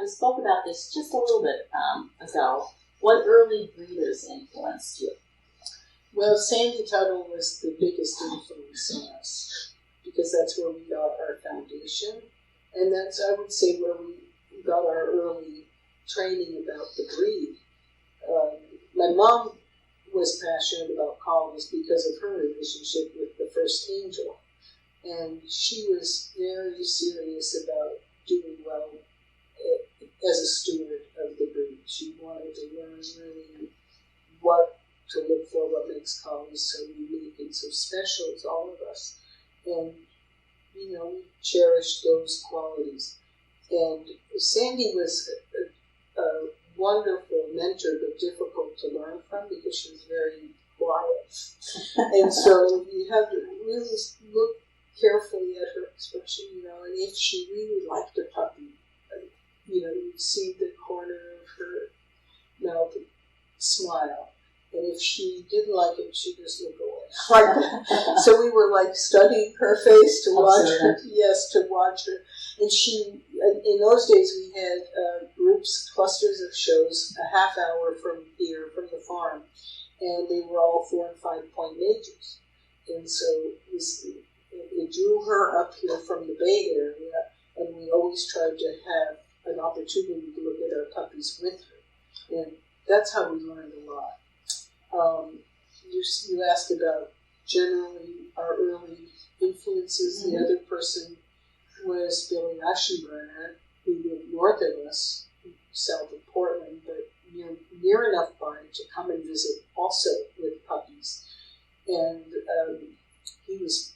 we spoke about this just a little bit ago. What early breeders influenced you? Well, Sandy Tuttle was the biggest influence on us because that's where we got our foundation. And that's, I would say, where we got our early training about the breed. My mom was passionate about collies because of her relationship with the first angel. And she was very serious about doing well as a steward of the breed. She wanted to learn really what to look for, what makes collies so unique and so special to all of us. And, you know, we cherished those qualities. And Sandy was a wonderful mentor, but difficult to learn from because she was very quiet. And so you have to really look carefully at her expression, you know, and if she really liked a puppy, you know, you'd see the corner of her mouth smile. And if she didn't like it, she'd just look away. Like, so we were like studying her face to watch her. Yes, to watch her. And she, in those days, we had groups, clusters of shows, a half hour from here, from the farm, and they were all 4 and 5 point majors. And so it drew her up here from the Bay Area, and we always tried to have an opportunity to look at our puppies with her. And that's how we learned a lot. You asked about generally our early influences. Mm-hmm. The other person was Billy Aschenbrenner, who lived north of us, south of Portland, but near enough by to come and visit also with puppies. And he was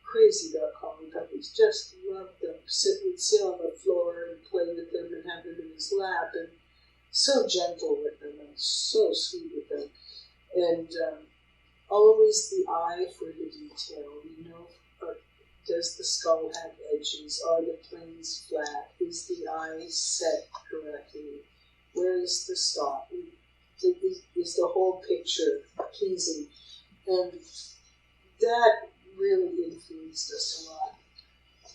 crazy about calling puppies, just loved them. Would sit on the floor and play with them and have them in his lap, and so gentle with them and so sweet with them. And always the eye for the detail, you know, does the skull have edges? Are the planes flat? Is the eye set correctly? Where is the stop? Is the whole picture pleasing? And that really influenced us a lot.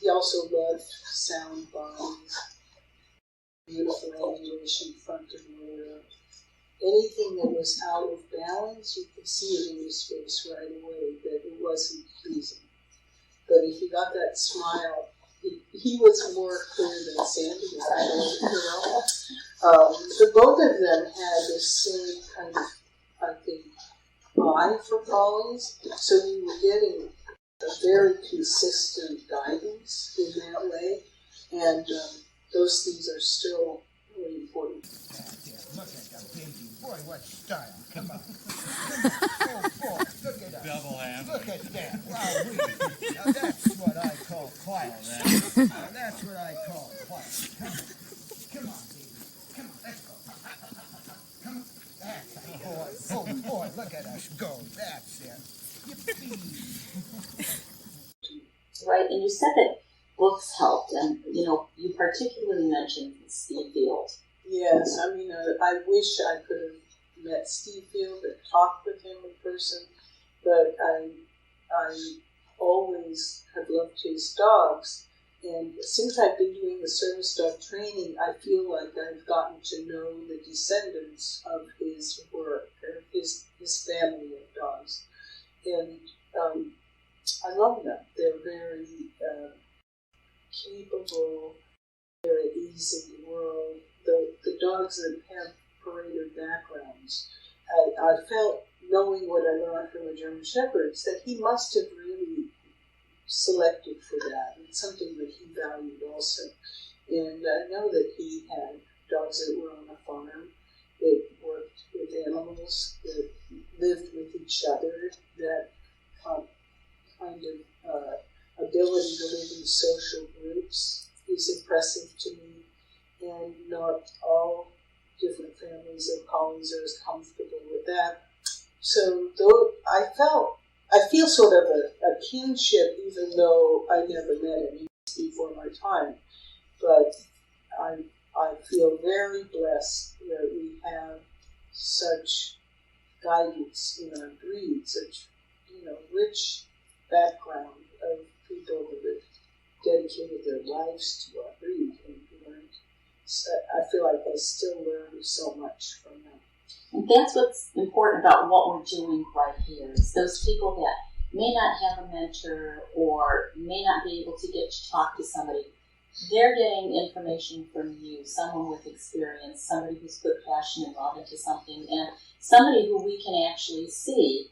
He also loved sound bodies, beautiful angulation front and rear. Anything that was out of balance, you could see it in his face right away that it wasn't pleasing. But if he got that smile, he was more clear than Sandy was, you know. So both of them had the same kind of, I think, eye for collies. So we were getting a very consistent guidance in that way. And those things are still really important. Look at the baby. Boy, what style. Come on. Oh, boy. Look at that. Double M. Look at that. Wow, now that's what I call quiet. Now that's what I call quiet. Come on, baby. Come on, let's go. Come on. That's it. Oh, boy, look at us go. That's it. Yippee. Right, and you said that books helped, and, you know, you particularly mentioned Steve Field. Yes, I mean, I wish I could have met Steve Field and talked with him in person, but I always have loved his dogs, and since I've been doing the service dog training, I feel like I've gotten to know the descendants of his work, or his family of dogs, and I love them. They're very capable, they're at ease in the world. The dogs that have paraded backgrounds, I felt, knowing what I learned from the German Shepherds, that he must have really selected for that. It's something that he valued also. And I know that he had dogs that were on a farm, that worked with animals, that lived with each other, that kind of ability to live in social groups is impressive to me. And not all different families of collies are as comfortable with that. So though I feel sort of a kinship, even though I never met him before my time. But I feel very blessed that we have such guidance in our breed, such, you know, rich background of people that have dedicated their lives to our breed and learned So I feel like I still learn so much from them. And that's what's important about what we're doing right here, is those people that may not have a mentor or may not be able to get to talk to somebody. They're getting information from you, someone with experience, somebody who's put passion and love into something, and somebody who we can actually see,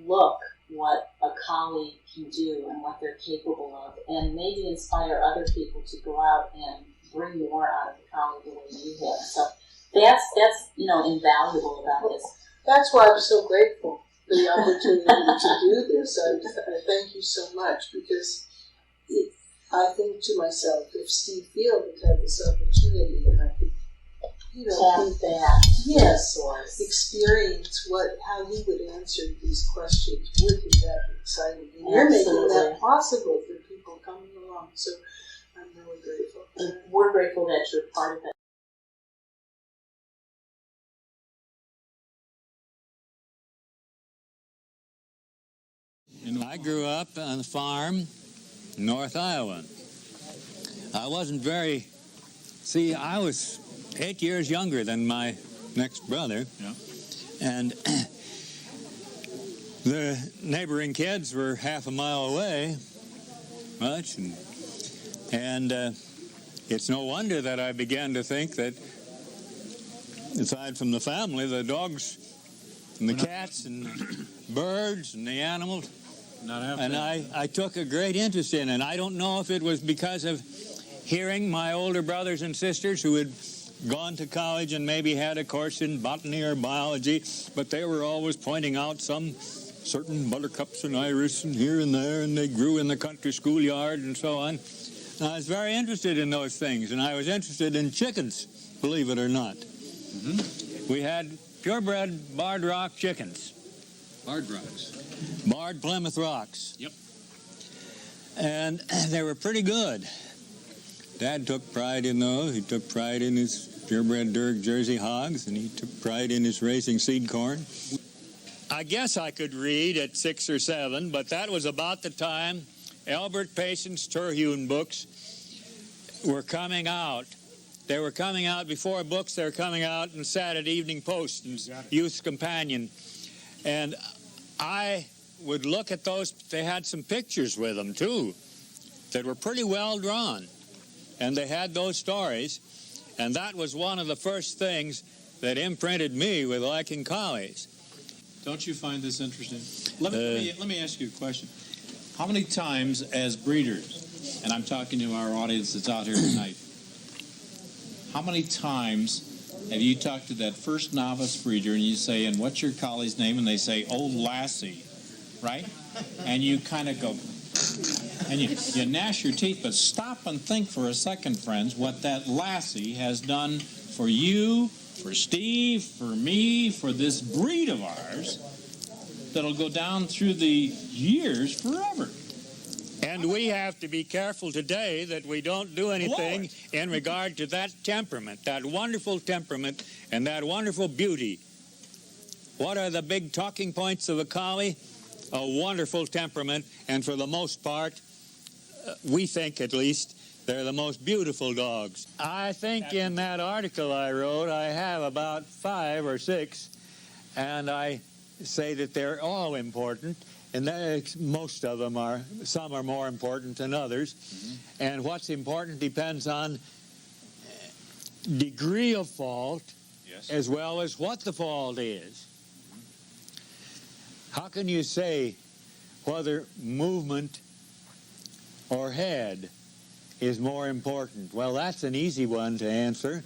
look what a collie can do and what they're capable of, and maybe inspire other people to go out and bring more out of the collie the way you have. So that's invaluable about this. That's why I'm so grateful for the opportunity to do this. I thank you so much, because I think to myself, if Steve Field had had this opportunity, and I could, Tap that. yes, experience how he would answer these questions, wouldn't that be exciting? And you're making that possible for people coming along. So I'm really grateful. And we're grateful that you're part of it. I grew up on a farm in North Iowa. I was 8 years younger than my next brother. Yeah. And the neighboring kids were half a mile away, much. And it's no wonder that I began to think that, aside from the family, the dogs and the cats and the birds and the animals, and I took a great interest in it. I don't know if it was because of hearing my older brothers and sisters who had gone to college and maybe had a course in botany or biology, but they were always pointing out some certain buttercups and iris and here and there, and they grew in the country schoolyard and so on. And I was very interested in those things, and I was interested in chickens, believe it or not. Mm-hmm. We had purebred barred rock chickens. Barred rocks. Barred Plymouth Rocks. Yep. And they were pretty good. Dad took pride in those. He took pride in his purebred Derg Jersey hogs, and he took pride in his raising seed corn. I guess I could read at 6 or 7, but that was about the time Albert Payson's Terhune books were coming out. They were coming out before books. They were coming out in Saturday Evening Post and Youth's Companion. And I would look at those. They had some pictures with them, too, that were pretty well drawn. And they had those stories. And that was one of the first things that imprinted me with liking collies. Don't you find this interesting? Let me ask you a question. How many times as breeders, and I'm talking to our audience that's out here tonight, how many times have you talked to that first novice breeder and you say, and what's your collie's name? And they say, Old Lassie, right? And you kind of go, and you gnash your teeth, but stop and think for a second, friends, what that Lassie has done for you, for Steve, for me, for this breed of ours that'll go down through the years forever. And we have to be careful today that we don't do anything in regard to that temperament, that wonderful temperament and that wonderful beauty. What are the big talking points of a collie? A wonderful temperament, and for the most part, we think at least, they're the most beautiful dogs. I think in that article I wrote, I have about 5 or 6, and I say that they're all important, and most of them are. Some are more important than others. Mm-hmm. And what's important depends on degree of fault, yes, as well as what the fault is. How can you say whether movement or head is more important? Well, that's an easy one to answer.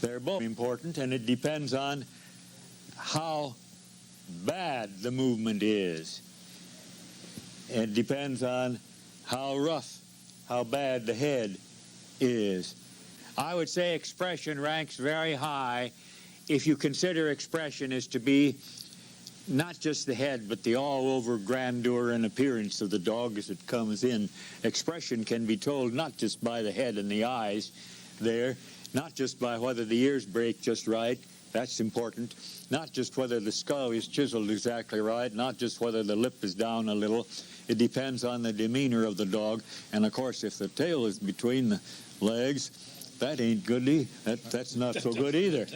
They're both important, and it depends on how bad the movement is. It depends on how rough, how bad the head is. I would say expression ranks very high if you consider expression as to be not just the head, but the all-over grandeur and appearance of the dog as it comes in. Expression can be told not just by the head and the eyes there, not just by whether the ears break just right, That's important. Not just whether the skull is chiseled exactly right, not just whether the lip is down a little. It depends on the demeanor of the dog. And of course, if the tail is between the legs, that ain't good. That's not so good either.